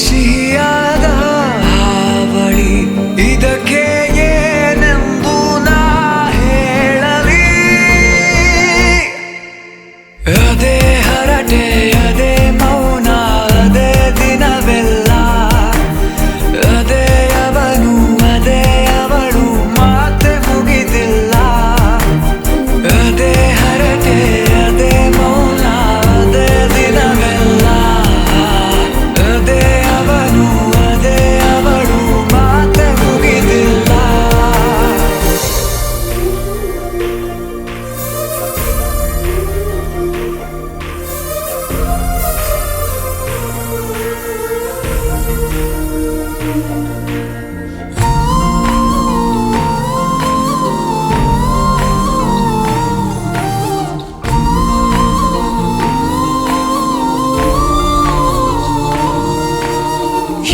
ಸಿಹಿಯಾದ ಹಾವಳಿ ಇದಕ್ಕೆ ಏನೆಂದು ನಾ ಹೇಳಲಿ. ಅದೇ ಹರಟೆ ಅದೇ ಮೌನ ಅದೇ ದಿನವೆಲ್ಲ ಅದೇ ಅವನು ಅದೇ ಅವಳು ಮಾತೆ ಮುಗಿದಿಲ್ಲ. ಅದೇ ಹರಟೆ ಅದೇ ಮೌನ ಅದೇ ದಿನವೆಲ್ಲ ಅದೇ ಅವನು ಅದೇ ಅವಳು ಮಾತೆ ಮುಗಿದಿಲ್ಲ.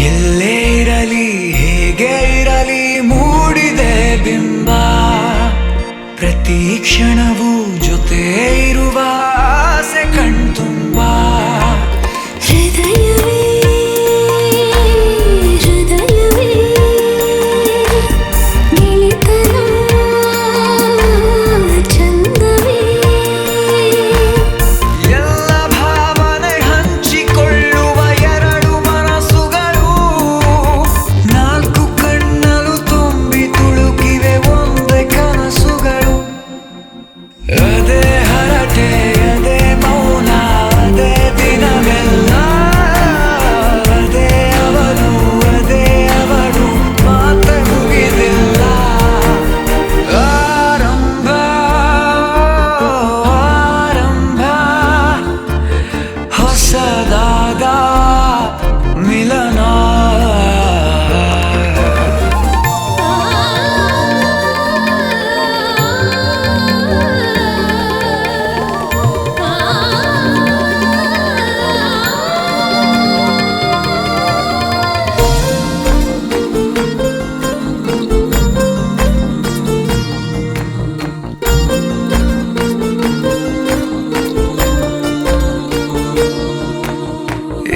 ಎಲ್ಲೇ ಇರಲಿ ಹೇಗೆ ಇರಲಿ ಮೂಡಿದೆ ಬಿಂಬ ಪ್ರತಿ ಕ್ಷಣವೂ ಜೊತೆ ಇರುವ ಆಸೆ ಕಣ್ತುಂಬ. ಹೃದಯವೇ ಹೃದಯವೇ ಗೆಳೆತನ ಚಂದವೇ ಎಲ್ಲ ಭಾವನೆ ಹಂಚಿಕೊಳ್ಳುವ ಎರಡು ಮನಸ್ಸುಗಳು ನಾಲ್ಕು ಕಣ್ಣಲು ತುಂಬಿ ತುಳುಕಿವೆ ಒಂದೇ ಕನಸುಗಳು. ಅದೇ ಹರಟೆ ಅದೇ ಮೌನ ಅದೇ ದಿನವೆಲ್ಲ ಅದೇ ಅವನು ಅದೇ ಅವಳು ಮಾತೆ ಮುಗಿದಿಲ್ಲ. ಆರಂಭ ಆರಂಭ ಹೊಸದಾದ ಮಿಲನ.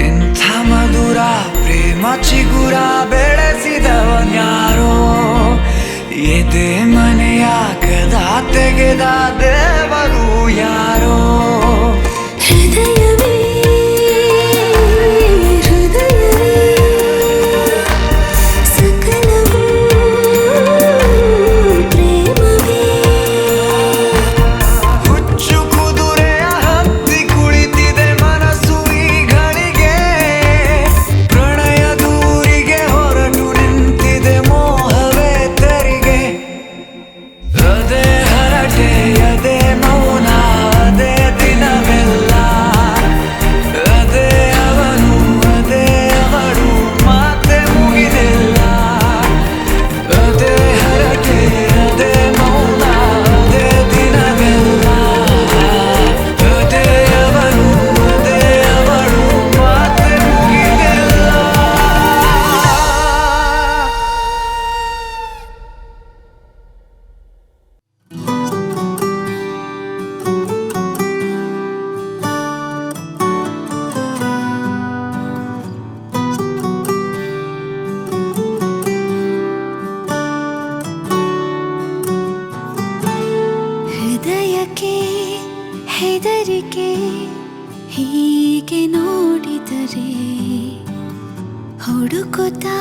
ಇಂಥ ಮಧುರ ಪ್ರೇಮ ಚಿಗುರ ಬೆಳೆಸಿದವನ್ಯಾರೋ ಎದೆ ಮನೆಯ ಕದ ತೆಗೆದ ದೇವರು ಯಾರೋ. ಹೃದಯವೇ ಹೃದಯವೇ ಸಕಲವೂ ಪ್ರೇಮವೇ ಹುಚ್ಚು ಕುದುರೆಯ ಹತ್ತಿ ಕುಳಿತಿದೆ ಮನಸ್ಸು ಈ ಗಳಿಗೆ ಪ್ರಣಯ ದೂರಿಗೆ ಹೊರಟು ನಿಂತಿದೆ ಮೋಹವೇ ತೆರಿಗೆ. ಅದೇ ಹರಟೆ ಅದೇ ಮೌನ ಅದೇ ದಿನವೆಲ್ಲ ಅದೇ ಅವನು ಅದೇ ಅವಳು ಮಾತೆ ಮುಗಿದಿಲ್ಲ. ಅದೇ ಹರಟೆ ಅದೇ ಮೌನ ಅದೇ ದಿನವೆಲ್ಲ ಅದೇ ಅವನು ಅದೇ ಅವಳು ಮಾತೆ ಮುಗಿದಿಲ್ಲ. ಹೃದಯಕ್ಕೆ ಹೆದರಿಕೆ ಹೀಗೆ ನೋಡಿದರೆ ಹುಡುಕುತ್ತಾ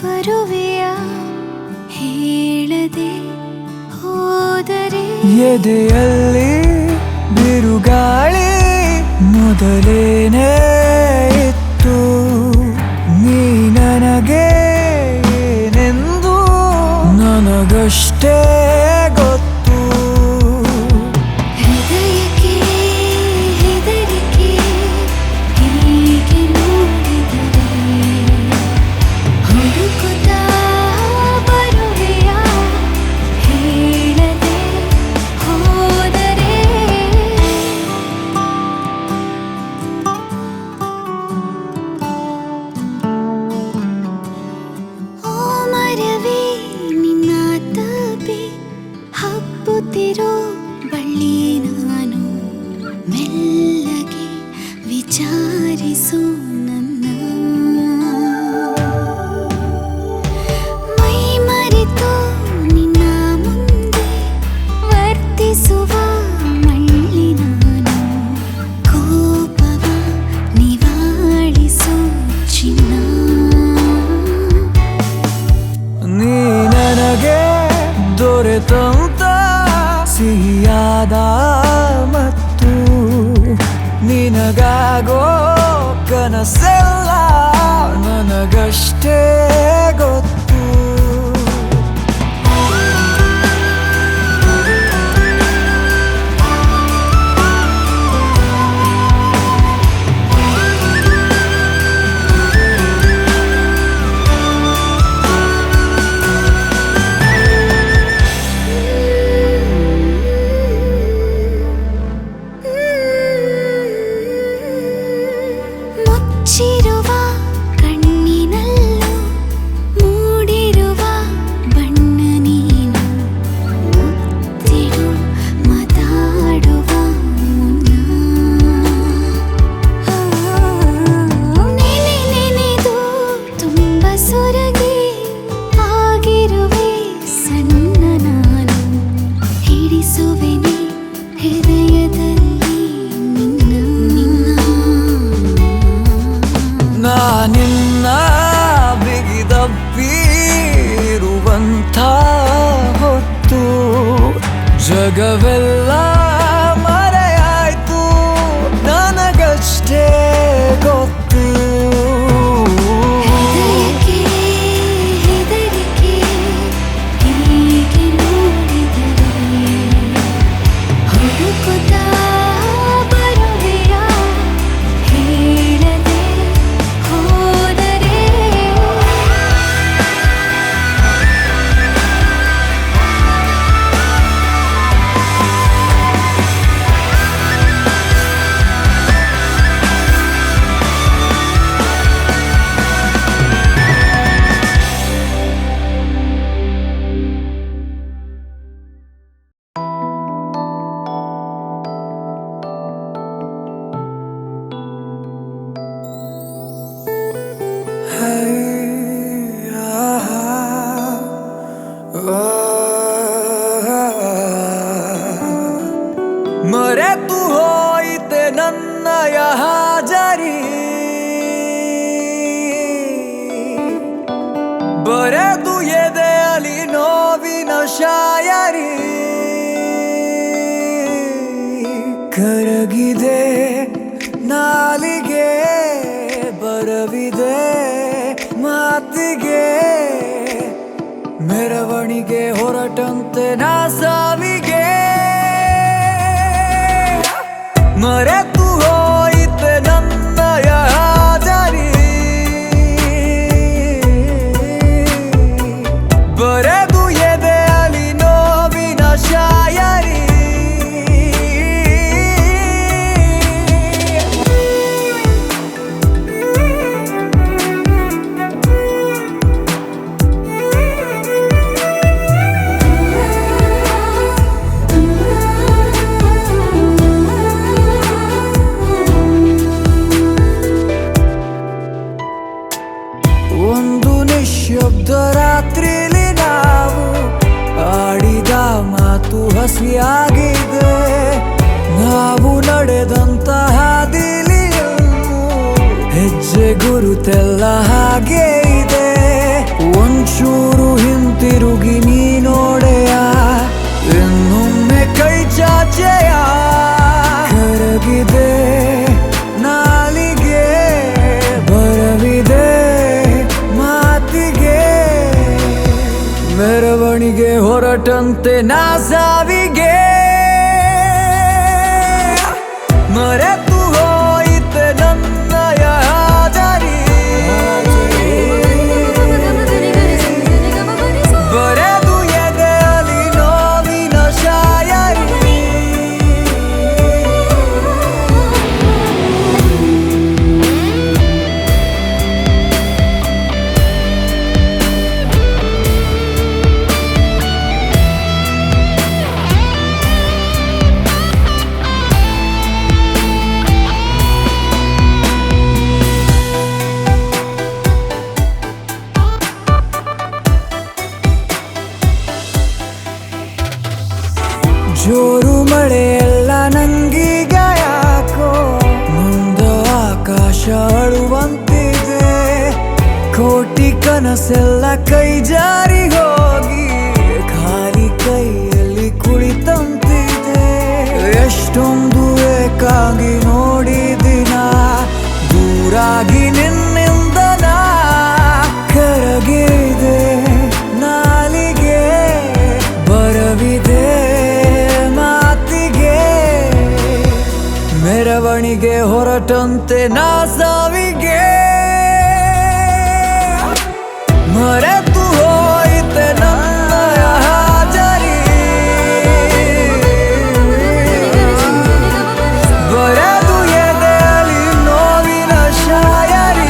ಬರುವೆಯ ಹೇಳದೆ ಹೋದರೆ. ಎದೆಯಲ್ಲಿ ಬಿರುಗಾಳಿ ಮೊದಲೇನೇ ಇತ್ತು ನೀ ನನಗೆ ಏನೆಂದು ನನಗಷ್ಟೇ ಗೊತ್ತು. ಹೃದಯಕ್ಕೆ ಹೆದರಿಕೆ ಹೀಗೆ ನೋಡಿದರೆ ಹುಡುಕುತ್ತಾ ಬರುವೆಯ ಹೇಳದೆ ಹೋದರೆ. ಓ ಮರವೇ ನಿನ್ನ ತಪೆ ಹಬ್ಬುತ್ತಿರೋ ಬಳ್ಳಿ ನಾನು ಮೆಲ್ಲಗೆ ವಿಚಾರಿಸು ನನ್ನ ನನಗಾಗೋ ಕನಸೆಲ್ಲ ನನಗಷ್ಟೇ ಗೊತ್ತು. ಮುಚ್ಚಿರುವ ಕಣ್ಣಿನಲ್ಲೂ ಮೂಡಿರುವ ಬಣ್ಣ ನೀನು, ಮುತ್ತಿಡು ಮಾತಾಡುವ ಮುನ್ನ ನೆನೆದು ತುಂಬ ಸೊರಗಿ ಆಗಿರುವೆ ಸಣ್ಣ ನಾನು, ಹಿಡಿಸುವೆನೆ ಹೃದಯದಲ್ಲಿ ನಾನಿನ್ನ ಬಿಗಿದಪ್ಪಿರುವಂಥ ಹೊತ್ತು ಜಗವೆಲ್ಲ ಮರೆಯಾಯ್ತು ನನಗಷ್ಟೇ ಗೊತ್ತು. ಹೃದಯಕ್ಕೆ ಹೆದರಿಕೆ ಹೀಗೆ ನೋಡಿದರೆ ಹುಡುಕುತ್ತಾ ಬರುವೆಯ ಹೇಳದೆ ಹೋದರೆ. ಮರೆತು ಹೋಯಿತೆ ನನ್ನಯ ಹಾಜರಿ, ಬರೆದು ಎದೆಯಲ್ಲಿ ನೋವಿನ ಶಾಯರಿ, ಕರಗಿದೆ ನಾಲಿಗೆ ಬರವಿದೆ ಮಾತಿಗೆ, ಮೆರವಣಿಗೆ ಹೊರಟಂತೆ ನಾ ಸಾವಿಗೆ. ಮರೆತು ಹೋಯಿತೆ ನನ್ನಯ ಹಾಜರಿ, ಬರೆದು ಎದೆಯಲ್ಲಿ ನೋವಿನ ಶಾಯರಿ, ಒಂದು ನಿಶ್ಶಬ್ದ ರಾತ್ರಿಲಿ ನಾವು ಆಡಿದ ಮಾತು ಹಸಿಯಾಗಿದೆ, ನಾವು ನಡೆದಂತ ಹಾದಿಲಿ ಹೆಜ್ಜೆ ಗುರುತೆಲ್ಲ ಹಾಗೆ ಇದೆ. ಒಂಚೂರು ಹಿಂತಿರುಗಿ ನೀ ನೋಡೆಯ, ಇನ್ನೊಮ್ಮೆ ಕೈ ಚಾಚೆಯ, ಕರಗಿದೆ ನಾಲಿಗೆ ಬರವಿದೆ ಮಾತಿಗೆ, ಮೆರವಣಿಗೆ ಹೊರಟಂತೆ ನಾ ಸಾವಿಗೆ. ಮರೆತು ಹೋಯಿತೆ ನನ್ನಯ ಹಾಜರಿ, ಬರೆದು ಎದೆಯಲ್ಲಿ ನೋವಿನ ಶಾಯರಿ, ಜೋರು ಮಳೆಯೆಲ್ಲ ನಂಗೀಗ ಯಾಕೋ ಮುಂದ ಆಕಾಶ ಅಳುವಂತಿದೆ, ಕೋಟಿ ಕನಸೆಲ್ಲ ಕೈ ಜಾರಿ ಹೋಗಿ ಖಾಲಿ ಕೈಯಲ್ಲಿ ಕುಳಿತಂತಿದೆ. ಎಷ್ಟೊಂದು ಏಕಾಗಿ ನೋಡಿದಿನ ಹೊರಟಂತೆ ನಾ ಸಾವಿಗೆ ಮರೆತು ಹೋಯಿತೆ ನನ್ನಯ ಹಾಜರಿ ಬರೆದು ಎದೆಯಲ್ಲಿ ನೋವಿನ ಶಾಯರಿ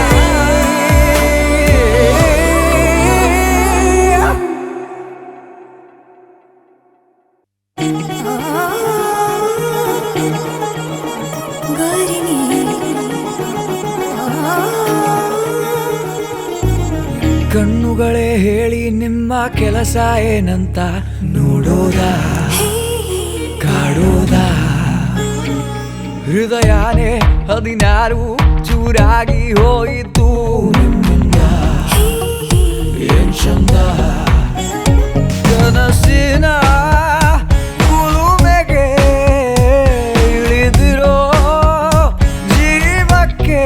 ಕಣ್ಣುಗಳೇ ಹೇಳಿ ನಿಮ್ಮ ಕೆಲಸ ಏನಂತ ನೋಡೋದ ಕಾಡೋದ ಹೃದಯನೇ 16 ಚೂರಾಗಿ ಹೋಯಿತು ನಿಮ್ಮಿಂದ ಏನ್ ಚಂದ ಕನಸಿನ ಕುಲುಮೆಗೆ ಇಳಿದಿರೋ ಜೀವಕ್ಕೆ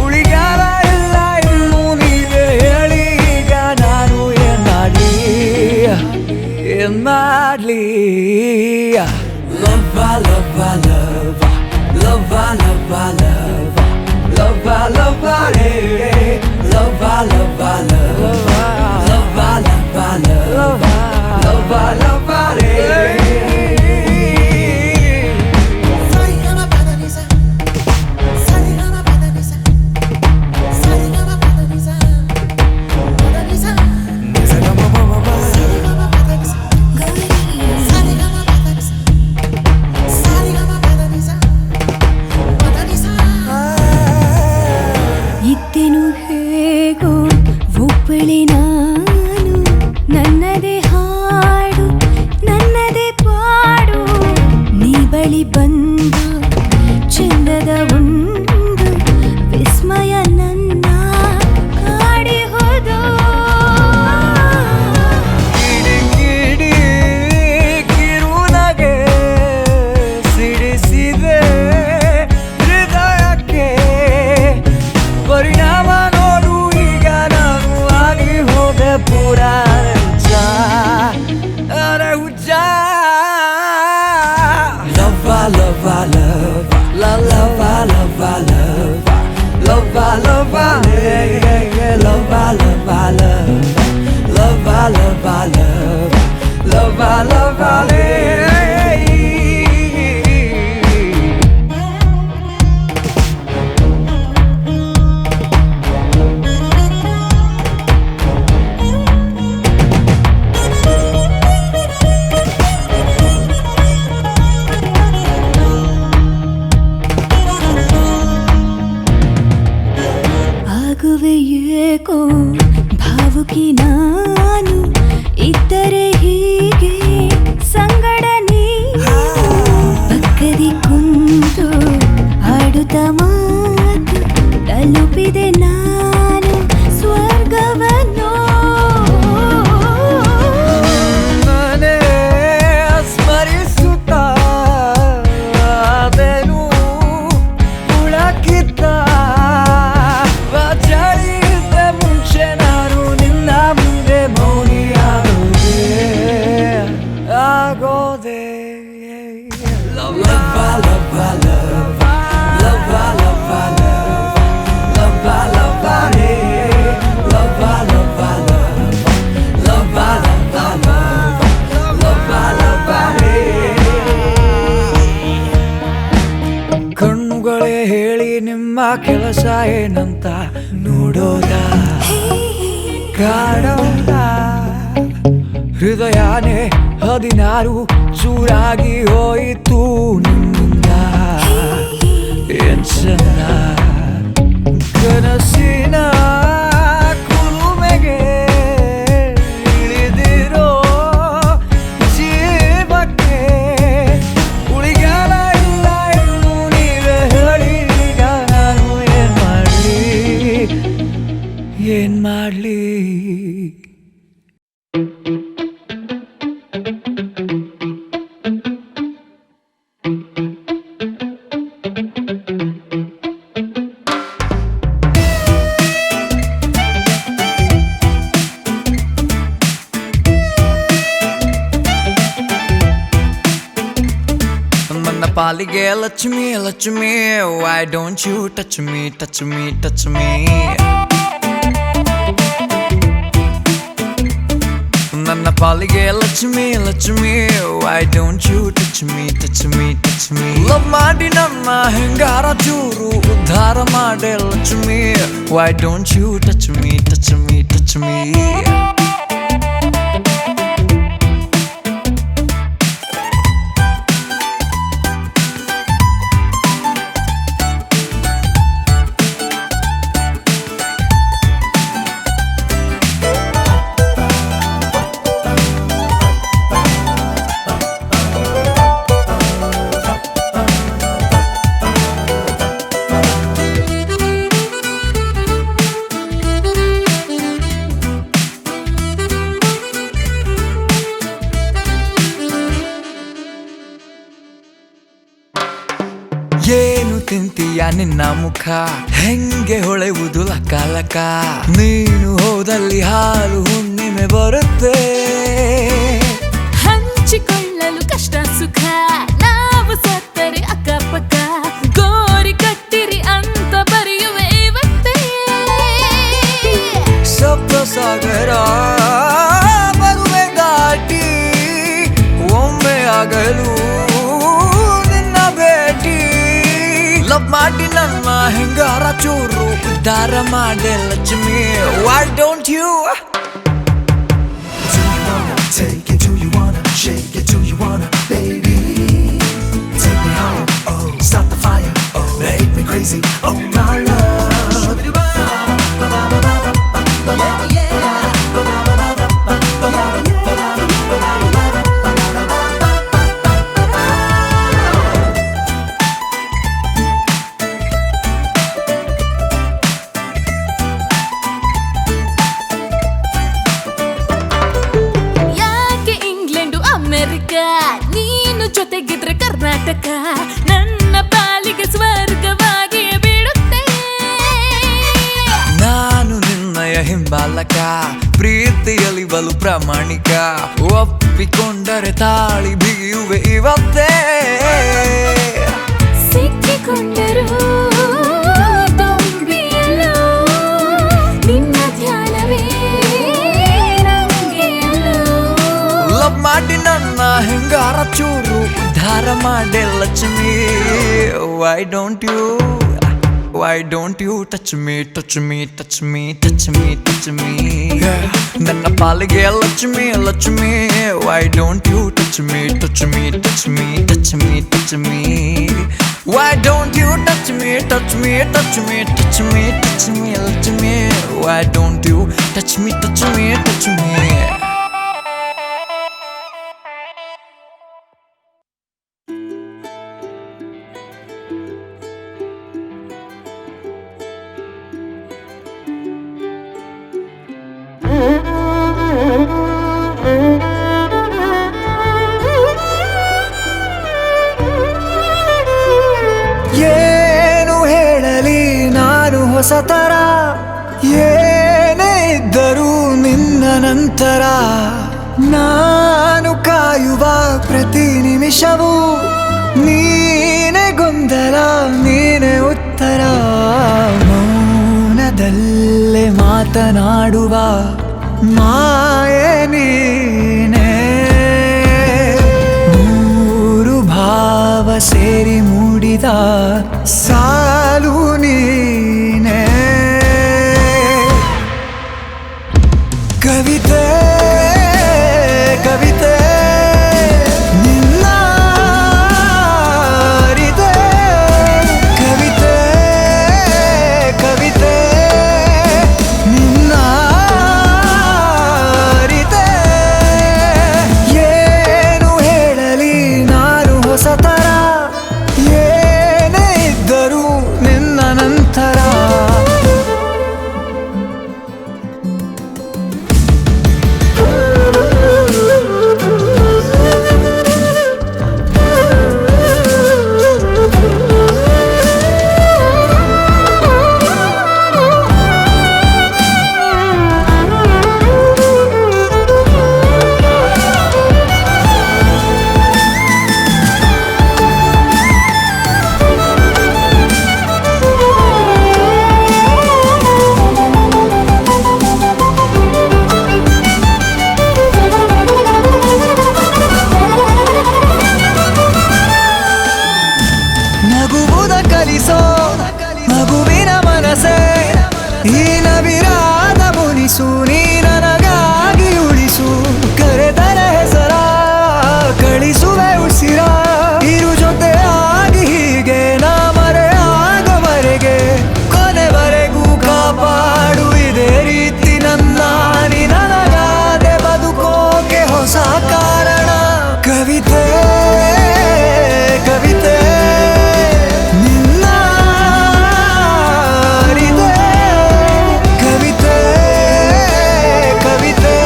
ಉಳಿಗಾಲ ಇಲ್ಲ ಇನ್ನು ನೀವೇ ಹೇಳಿ ಈಗ ನಾನು ಏನ್ ಮಾಡ್ಲಿ ಲವ್ವ ಲವ್ವ ಲವ್ವ ಲವ್ವ ಲವ್ವ ಲವ್ವ ಲವ್ವ ಲವ್ವ ರೇ ಲವ್ವ ಲವ್ವ ಲವ್ವ ಲವ್ವ ಲವ್ವ ಲವ್ವ ಲವ್ವ ಲವ್ವ ರೇ ಇತ್ತೆನು ಹೇಗೋ ಒಬ್ಬಳೆ ನಾನು ನನ್ನದೇ ಹಾಡು ನನ್ನದೇ ಪಾಡು ನೀ ಬಳಿ ಬಂದು ಚಂದದ ಒಂದು ವಿಸ್ಮಯ ನನ್ನ ಕಾಡಿ ಹೋದೋ ಕಿಡಿ ಕಿರುನಗೆ ಸಿಡಿಸಿದೆ ಹೃದಯಕ್ಕೆ ಪರಿಣಾಮ ನೋಡು ಈಗ ನಾನು ಆಗಿ ಹೋದೆ ಪೂರ ಹುಚ್ಚ ಅರೆ ಹುಚ್ಚ ಲವ್ವ ಲವ್ವ ಲವ್ವ ಲವ್ವ ಲವ್ವ ಲವ್ವ ಲವ್ವ ಲವ್ವ ಲವ್ವ ಲವ್ವ ಲವ್ವ ಲವ್ವ ಲವ್ವ ಆಗುವೆ ಏಕೋ ಭಾವುಕಿ ನಾನು ಇದ್ದರೆ ಹೀಗೆ ಸಂಗಡ ನೀನು ಪಕ್ಕದಿ ಕುಂತು ಆಡುತ್ತ ಮಾತು ತಲುಪಿದೆ ನಾನು ಸ್ವರ್ಗವನ್ನು ಮನೆ ಸ್ಮರಿಸುತ್ತ ಅದೆನು ಉಳಕಿತ್ತ ಚಳಿಯಿದ್ದ ಮುಂಚೆ ನಾನು ನಿನ್ನ ಮುಂದೆ ಮೌನಿಯಾಗೋದೆ ಆಗೋದೆ ಲವ್ವ ಲವ್ವ ಲವ್ವ ಲವ್ವ ಲವ್ವ ಲವ್ವ ಲವ್ವ ರೇ ಲವ್ವ ಲವ್ವ ಲವ್ವ ಲವ್ವ ಲವ್ವ ಲವ್ವ ರೇ ಕಣ್ಣುಗಳೇ ಹೇಳಿ ನಿಮ್ಮ ಕೆಲಸ ಏನಂತ ನೋಡೋದ ಕಾಡೋದ ಹೃದಯನೇ 16 ಚೂರಾಗಿ ಹೋಯಿತು ನಿಮ್ಮಿಂದ ಏನ್ ಚಂದ ಕನಸಿನ ಕುಲುಮೆಗೆ ಇಳಿದಿರೋ ಜೀವಕ್ಕೆ ಉಳಿಗಾಲ ಇಲ್ಲ ಇನ್ನು ನೀವೇ ಹೇಳಿ ಈಗ ನಾನು ಏನ್ ಮಾಡ್ಲಿ ಪಾಲಿಗೆ Lakshmi Lakshmi why don't you touch me touch me touch me ನನ್ನ ಪಾಲಿಗೆ Lakshmi Lakshmi why don't you touch me touch me touch me love ಮಾಡಿ ನನ್ನ ಹೆಂಗಾರ ಚೂರು ಉದ್ಧಾರ ಮಾಡೆ Lakshmi why don't you touch me touch me touch me ಏನು ತಿಂತೀಯ ನಿನ್ನ ಮುಖ ಹೆಂಗೆ ಹೊಳೆಯುವುದು ಲಕ ಲಕ ನೀನು ಹೋದಲ್ಲಿ ಹಾಲು ಹುಣ್ಣಿಮೆ ಬರುತ್ತೆ ಹಂಚಿಕೊಳ್ಳಲು ಕಷ್ಟ ಸುಖ ನಾವು ಸತ್ತರೆ ಅಕ್ಕಪಕ್ಕ ಗೋರಿ ಕಟ್ಟಿರಿ ಅಂತ ಬರೆಯುವೆ ಇವತ್ತೇ ಸಪ್ತ ಸಾಗರ ಬರುವೆ ದಾಟಿ ಒಮ್ಮೆ ಆಗಲು ಲವ್ ಮಾಡಿ ನನ್ನ ಹೆಂಗಾರ ಚೂರು ಉದ್ಧಾರ ಮಾಡೆ Lakshmi why don't you Do you wanna take it? Do you wanna shake it? Do you wanna, baby? Take me higher, oh, start the fire, oh, make me crazy, oh my love. ನೀನು ಜೊತೆಗಿದ್ರೆ ಕರ್ನಾಟಕ ನನ್ನ ಪಾಲಿಗೆ ಸ್ವರ್ಗವಾಗಿ ಬಿಡುತ್ತೆ ನಾನು ನಿನ್ನಯ ಹಿಂಬಾಲಕ ಪ್ರೀತಿಯಲ್ಲಿ ಬಲು ಪ್ರಾಮಾಣಿಕ ಒಪ್ಪಿಕೊಂಡರೆ ತಾಳಿ ಬಿಗಿಯುವೆ ಇವತ್ತೇ ಸಿಕ್ಕಿಕೊಂಡರು ತುಂಬಿಯಲು ನಿನ್ನ ಧ್ಯಾನವೇ ಲವ್ ಮಾಡಿ ನನ್ನ ಹೆಂಗಾರ ಚೂರು ಉದ್ಧಾರ ಮಾಡೆ Lakshmi why don't you touch me touch me touch me touch me touch me ನನ್ನ ಪಾಲಿಗೆ Lakshmi Lakshmi why don't you touch me touch me touch me touch me touch me why don't you touch me touch me touch me touch me touch me Lakshmi why don't you touch me touch me touch me ಏನು ಹೇಳಲಿ ನಾನು ಹೊಸತರ ಏನೇ ಇದ್ದರೂ ನಿನ್ನ ನಂತರ ನಾನು ಕಾಯುವ ಪ್ರತಿ ನಿಮಿಷವೂ ನೀನೆ ಗೊಂದಲ ನೀನೆ ಉತ್ತರ ಮೌನದಲ್ಲೇ ಮಾತನಾಡುವ ಮಾಯೆ ನೀನೆ ಮೂರು ಭಾವ ಸೇರಿ ಮೂಡಿದ ಸಾಲು ನೀನೆ ಕವಿತೆ ಕವಿತೆ ನಿನ್ನ ಅರಿತೆ ಕವಿತೆ ಕವಿತೆ ನಿನ್ನ ಅರಿತೆ ಏನು ಹೇಳಲಿ ನಾನು ಹೊಸತರ ಏನೇ ಇದ್ದರೂ ನಗುವುದ ಕಲಿಸೋ ಮಗುವಿನ ಮನಸೆ ಈ ನವಿರಾದ ಮುನಿಸು ನೀ ನನಗಾಗಿ ಉಳಿಸು ಕರೆದರೆ ಹೆಸರ ಕಳಿಸುವೆ ಉಸಿರ ಇರು ಜೊತೆ ಆಗಿ ಹೀಗೆ ನಾ ಮರೆಯಾಗವರೆಗೆ ಕೊನೆವರೆಗೂ ಕಾಪಾಡು ಇದೇ ರೀತಿ ನನ್ನ ನೀ ನನಗಾದೆ ಬದುಕೋಕೆ ಹೊಸ ಕಾರಣ ಕವಿತೆ ಕವಿತೆ ನಿನ್ನ ಅರಿದೆ ಕವಿತೆ ಕವಿತೆ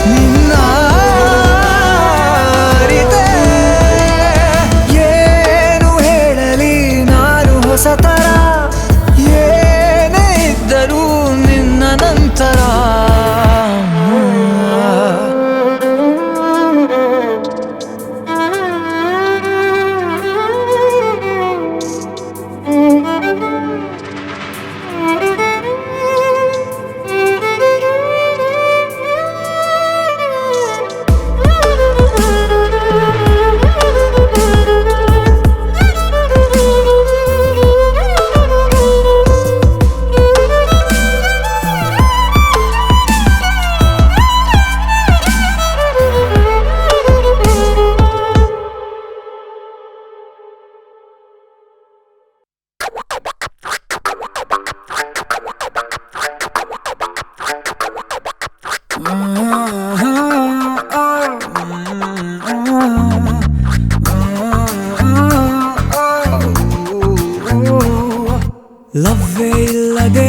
ನಿನ್ನ ಅರಿದೆ ಏನು ಹೇಳಲಿ ನಾನು ಹೊಸತರ ಏನೇ ಇದ್ದರೂ ನಿನ್ನ ನಂತರ ಲವ್ವೇ ಇಲ್ಲದೆ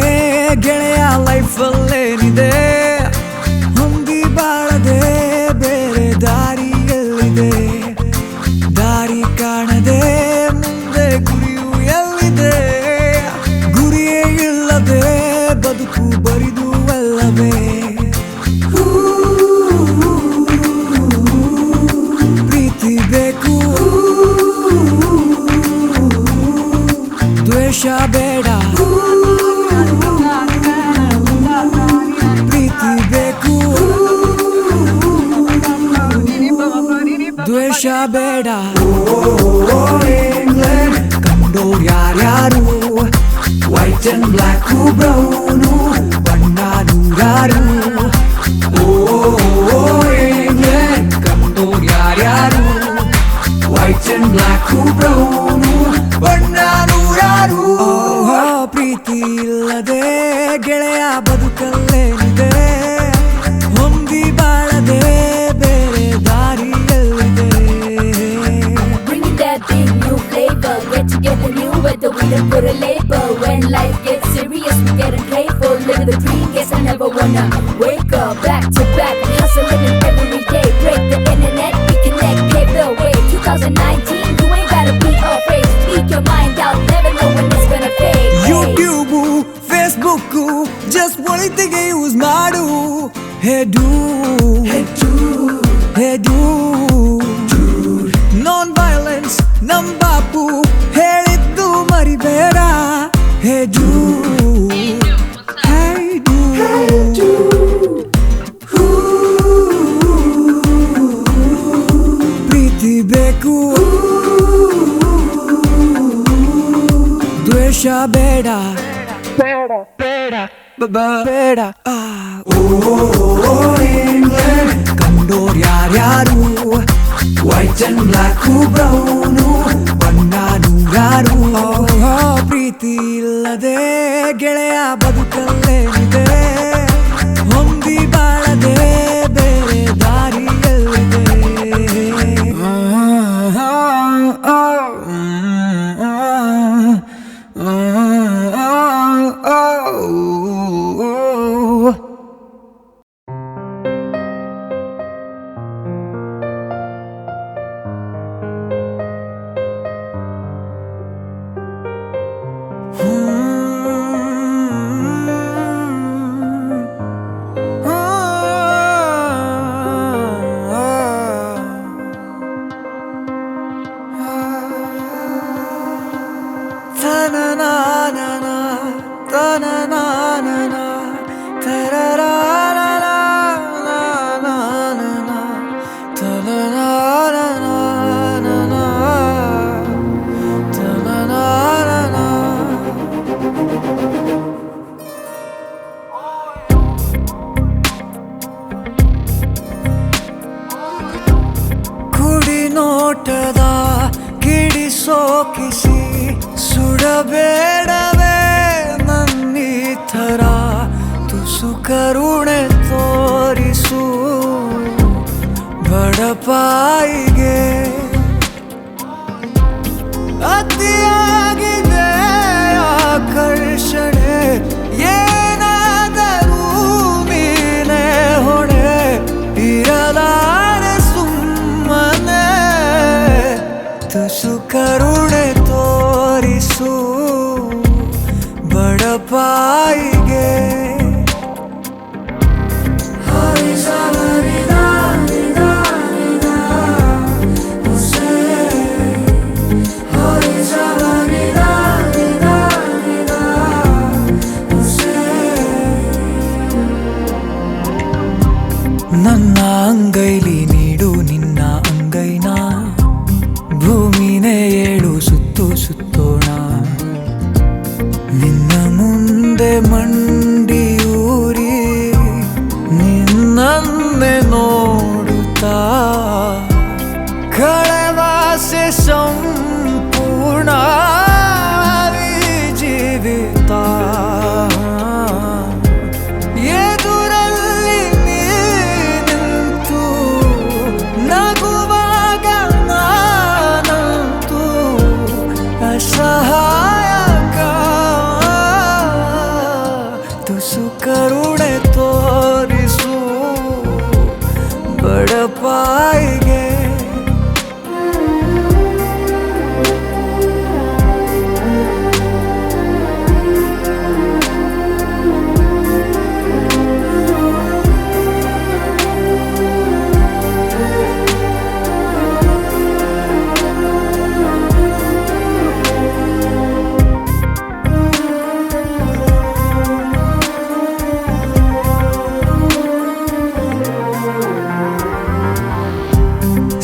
ಗೆಳೆಯ ಲೈಫಲ್ಲೇನಿದೆ ಹೊಂದಿ ಬಾಳದೆ ಬೇರೆ ದಾರಿಯಲ್ಲಿದೆ ದಾರಿ ಕಾಣದೆ ಮುಂದೆ ಗುರಿಯು ಎಲ್ಲಿದೆ ಗುರಿಯೇ ಇಲ್ಲದೆ ಬದುಕು ಬರಿದು ಅಲ್ಲವೇ ಪ್ರೀತಿ ಬೇಕು ದ್ವೇಷ ಬೇಡ ಪ್ರೀತಿ ಬೇಕು ದ್ವೇಷ ಬೇಡ ಇಂಗ್ಲೆಂಡ್ ಕಂಡೋರ್ ಯಾರ್ಯಾರು ವೈಟ್ ಅಂಡ್ ಬ್ಲ್ಯಾಕ್ ಬ್ರೌನು ಬಣ್ಣ ನೂರಾರು ಇಂಗ್ಲೆಂಡ್ ಕಂಡೋರ್ ಯಾರ್ಯಾರು ವೈಟ್ ಅಂಡ್ ಬ್ಲ್ಯಾಕ್ ಬ್ರೌನು ಬಣ್ಣ ನೂರಾರು ಪ್ರೀತಿ ಇಲ್ಲದೆ ಗೆಳೆಯ ಬದುಕಲ್ಲೇನಿದೆ ಹೊಂದಿ ಬಾಳದೆ ಬೇರೆ ದಾರಿಯಲ್ಲಿದೆ Bringing that big new flavor, get together new weather, we don't put a label. When life gets serious, we getting playful. Living the dream, guess I never wanna wake up. Back to back, hustling every day. Break the internet, we connect, pave the way. 2019, you ain't gotta be afraid. Speak your mind out, never know when it's gonna fade. YouTube Facebook just ಒಳಿತಿಗೆ use ಮಾಡು ಹೆಡು ಹೆಡು non violence ನಮ್ ಬಾಪು ಹೇಳಿದ್ದು ಮರಿಬೇಡ ಹೆಡು ಪ್ರೀತಿ ಬೇಕು ದ್ವೇಷ ಬೇಡ ಬೇಡ ಬೇಡ ಬೇಡ ಇಂಗ್ಲೆಂಡ್ ಕಂಡೋರ್ ಯಾರ್ಯಾರು ವೈಟ್ ಅಂಡ್ ಬ್ಲ್ಯಾಕ್ ಬ್ರೌನು ಬಣ್ಣ ನೂರಾರು ಪ್ರೀತಿ ಇಲ್ಲದೆ ಗೆಳೆಯ ಬದುಕಲ್ಲೇನಿದೆ ಹೊಂದಿ ಬಾಳದೆ ಬೇರೆ ದಾರಿಯಲ್ಲಿದೆ ಬಡಪಾಯಿಗೆ ಅತಿಯಾಗಿದೆ ಆಕರ್ಷಣೆ ಏನಾದರೂ ನೀನೇ ಹೊಣೆ ಇರಲಾರೆ ಸುಮ್ಮನೆ ತುಸು ಕರುಣೆ ತೋರಿಸು ಬಡಪಾಯಿಗೆ ನನ್ನ ಅಂಗೈಲಿ ನೀಡು ನಿನ್ನ ಅಂಗೈನ ಭೂಮಿನೇ ಏಳು ಸುತ್ತು ಸುತ್ತೋಣ ನಿನ್ನ ಮುಂದೆ ಮಂಡಿಯೂರಿ ನಿನ್ನನ್ನೇ ನೋಡುತ್ತಾ ಕಳೆವಾಸೆ ಸಂಪೂರ್ಣ ಜೀವಿತ ಎದುರಲ್ಲಿ ನಿಂತು ನಗುವಾಗ ನಾನಂತೂ ಅಸಹಾಯಕ ತುಸು ಕರುಣೆ ತೋರಿಸು ಬಡಪಾಯಿಗೆ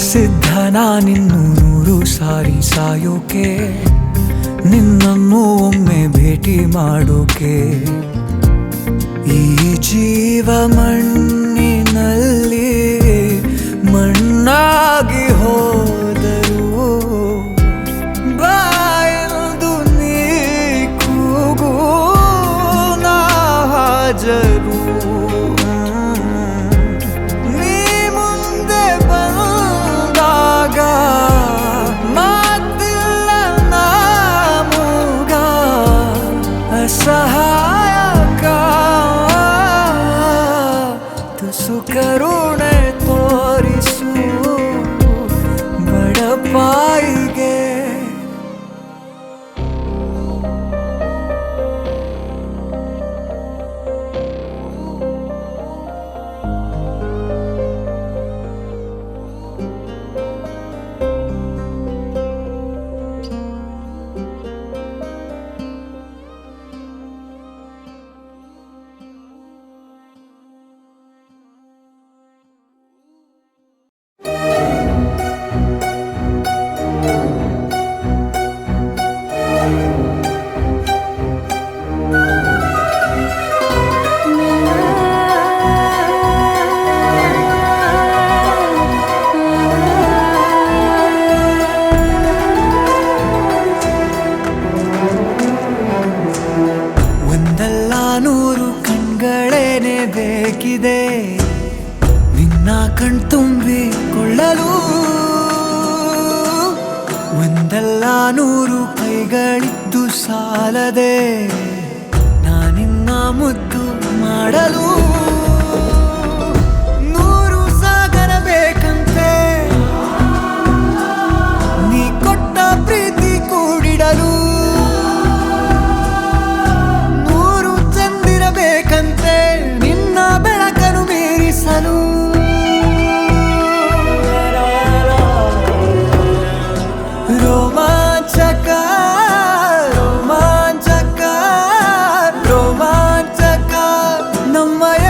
ಸಿದ್ಧ ನಾನಿನ್ನು 100 ಸಾರಿ ಸಾಯೋಕೆ ನಿನ್ನನ್ನು ಒಮ್ಮೆ ಭೇಟಿ ಮಾಡೋಕೆ ಈ ಜೀವ ಮಣ್ಣಿನಲ್ಲಿ ಮಣ್ಣಾಗಿ ಹೋದರು ಬಾಯಲ್ದು ನೀ ಕೂಗು ನಾ ಹಾಜರು ಸಹಾಯಕ ತುಸು ಕರುಣೆ ತೋರಿಸು ಬಡಪಾಯಿಗೆ ಬೇಕಿದೆ ನಿನ್ನ ಕಣ್ತುಂಬಿಕೊಳ್ಳಲು ಒಂದಲ್ಲ 100 ಕೈಗಳಿದ್ದು ಸಾಲದೆ ನಾನಿನ್ನ ಮುದ್ದು ಮಾಡಲು 100 ಸಾಗರ ಬೇಕಂತೆ ನೀ ಕೊಟ್ಟ ಪ್ರೀತಿ ಕೂಡಿಡಲು 100 ಚಂದಿರಬೇಕಂತೆ ನಿನ್ನ ಬೆಳಕನ್ನು ಮೀರಿಸಲು ರೋಮಾಂಚಕ ರೋಮಾಂಚಕ ರೋಮಾಂಚಕ ನಮ್ಮಯ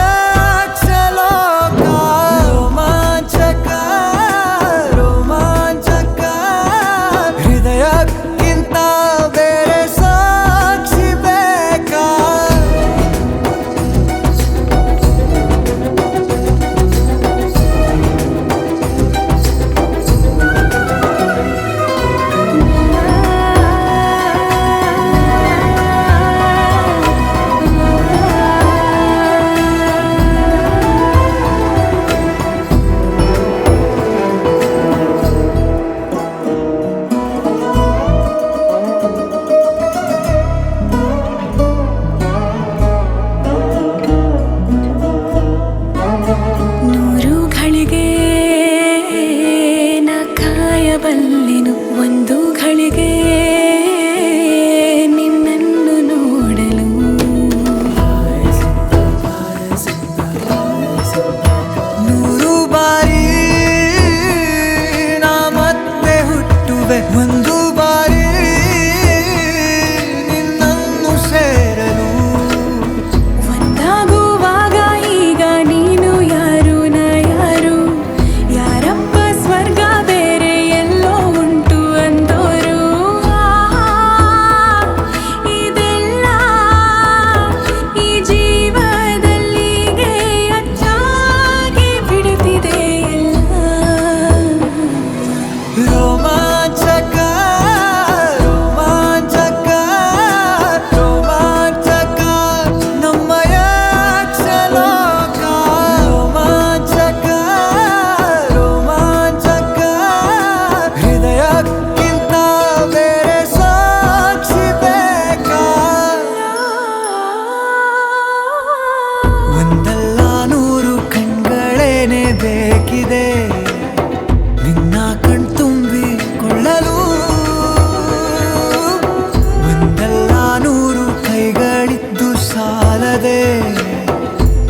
ನೂರು ಕೈಗಳಿದ್ದು ಸಾಲದೆ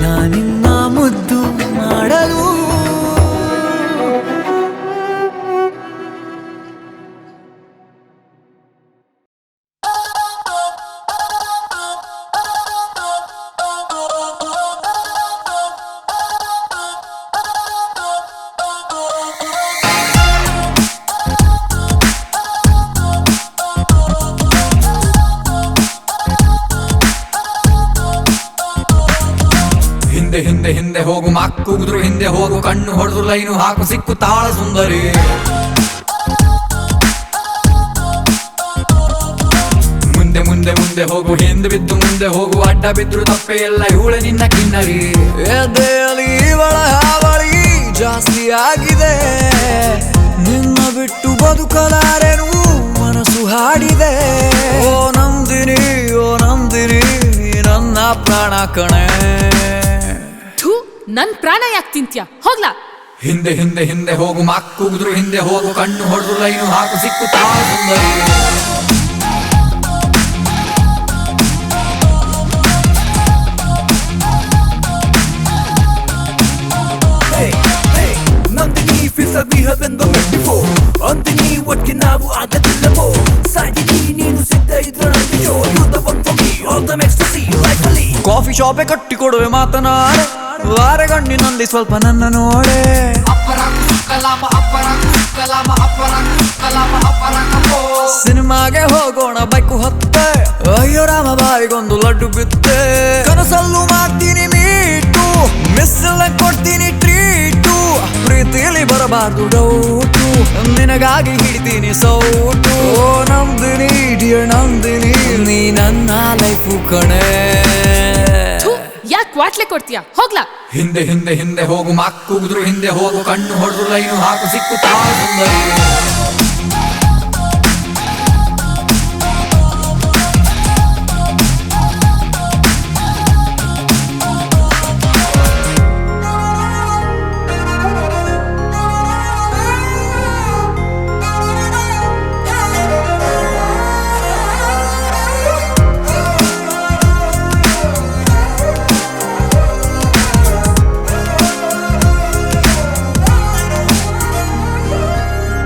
ನಾನಿನ್ನ ಮುದ್ದು ಮಾಡಲು. ಹಿಂದೆ ಹಿಂದೆ ಹಿಂದೆ ಹೋಗು ಮಕ್ಕುದ್ರು ಹಿಂದೆ ಹೋಗು ಕಣ್ಣು ಹೊಡೆದು ಲೈನು ಹಾಕು ಸಿಕ್ಕು ತಾಳ ಸುಂದರಿ. ಮುಂದೆ ಮುಂದೆ ಮುಂದೆ ಹೋಗು ಹಿಂದೆ ಬಿದ್ದು ಮುಂದೆ ಹೋಗು ಅಡ್ಡ ಬಿದ್ರು ತಪ್ಪೆ ಎಲ್ಲ ಇವಳೆ ನಿನ್ನ ಕಿನ್ನರಿ. ಎದೆಯಲ್ಲಿ ಇವಳ ಹಾವಳಿ ಜಾಸ್ತಿ ಆಗಿದೆ ನಿನ್ನ ಬಿಟ್ಟು ಬದುಕಲಾರೆನು ಮನಸ್ಸು ಹಾಡಿದೆ. ಓ ನಂದಿನಿ ಓ ನಂದಿನಿ ನನ್ನ ಪ್ರಾಣ ಕಣೆ. ನನ್ ಪ್ರಾಣ ಯಾಕೆ ತಿಂತ್ಯ ಹೋಗ್ಲಾ. ಹಿಂದೆ ಹಿಂದೆ ಹಿಂದೆ ಹೋಗು ಮಕ್ಕುದ್ರು ಹಿಂದೆ ಹೋಗು ಕಣ್ಣು ಹೊಡೆದು ಲೈನು ಹಾಕು ಸಿಕ್ಕು ತಾಳ ಸುಂದರಿ. Nandini feels like we haven't done it before. Nandini ಒಟ್ಟಿಗೆ ನಾವು ಆಗದಿಲ್ಲವೋ ಸಾಗಿನಿ ನೀನು ಸಿದ್ಧ ಇದ್ರೆ ನನಗೆ show you the one for me all the ecstasy life ಅಲ್ಲಿ. ಕಾಫಿ ಶಾಪೆ ಕಟ್ಟಿ ಕೊಡುವೆ ಮಾತನಾಡೆ ವಾರಗಣ್ಣಿನಲ್ಲಿ ಸ್ವಲ್ಪ ನನ್ನ ನೋಡೆ. ಸಿನಿಮಾಗೆ ಹೋಗೋಣ ಬೈಕು ಹತ್ತೆ ಅಯ್ಯೋ ರಾಮ ಬಾಯಿಗೊಂದು ಲಡ್ಡು ಬಿತ್ತೆ. ಕನಸಲ್ಲೂ ಮಾಡ್ತೀನಿ ಮೀಟು ಮಿಸ್ಸಲ್ಲ ಕೊಡ್ತೀನಿ ಟ್ರೀಟು ಪ್ರೀತಿಲಿ ಬರಬಾರ್ದು ಡೌಟು ನಿನಗಾಗಿ ಹಿಡಿತೀನಿ ಸೌಟು. ಓ ನಂದಿನಿ ಡಿಯರ್ ನಂದಿನಿ ನೀ ನನ್ನ ಲೈಫು ಕಣೆ. ಯಾಕೆ ವಾಟ್ಲೆ ಕೊಡ್ತೀಯ ಹೋಗ್ಲಾ. ಹಿಂದೆ ಹಿಂದೆ ಹಿಂದೆ ಹೋಗು ಮಕ್ಕುದ್ರು ಹಿಂದೆ ಹೋಗು ಕಣ್ಣು ಹೊಡೆದು ಲೈನು ಹಾಕು ಸಿಕ್ಕು ತಾಳ ಸುಂದರಿ.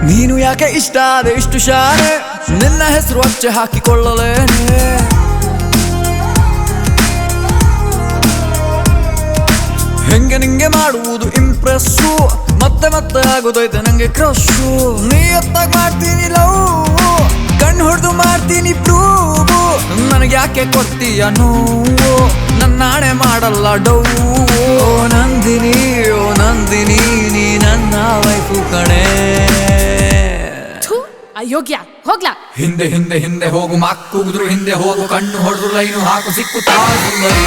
ನೀನು ಯಾಕೆ ಇಷ್ಟ ಆದೆ ಇಷ್ಟು ಶಾನೆ ನಿನ್ನ ಹೆಸರು ಅಚ್ಚೆ ಹಾಕಿಕೊಳ್ಳಲೇನೆ. ಹೆಂಗೆ ನಿಂಗೆ ಮಾಡುವುದು ಇಂಪ್ರೆಸ್ಸು ಮತ್ತೆ ಮತ್ತೆ ಆಗೋದೈತೆ ನಂಗೆ ಕ್ರಶ್ಶು. ನೀ ಎತ್ತಾಗ ಮಾಡ್ತೀನಿ ಲವ್ ಕಣ್ಣು ಹೊಡೆದು ಮಾಡ್ತೀನಿ ಪ್ರೂವು ನನಗೆ ಯಾಕೆ ಕೊಡ್ತೀಯ ನೋವು ನನ್ನ ನಾಣೆ ಮಾಡಲ್ಲ ಡೌವು. ಓ ನಂದಿನಿ ಓ ನಂದಿನಿ ನೀ ನನ್ನ ವೈಫು ಕಣೆ. ಅಯೋಗ್ಯ ಹೋಗ್ಲಾ. ಹಿಂದೆ ಹಿಂದೆ ಹಿಂದೆ ಹೋಗು ಮಕ್ಕುದ್ರು ಹಿಂದೆ ಹೋಗು ಕಣ್ಣು ಹೊಡೆದು ಲೈನು ಹಾಕು ಸಿಕ್ಕು ತಾಳ ಸುಂದರಿ.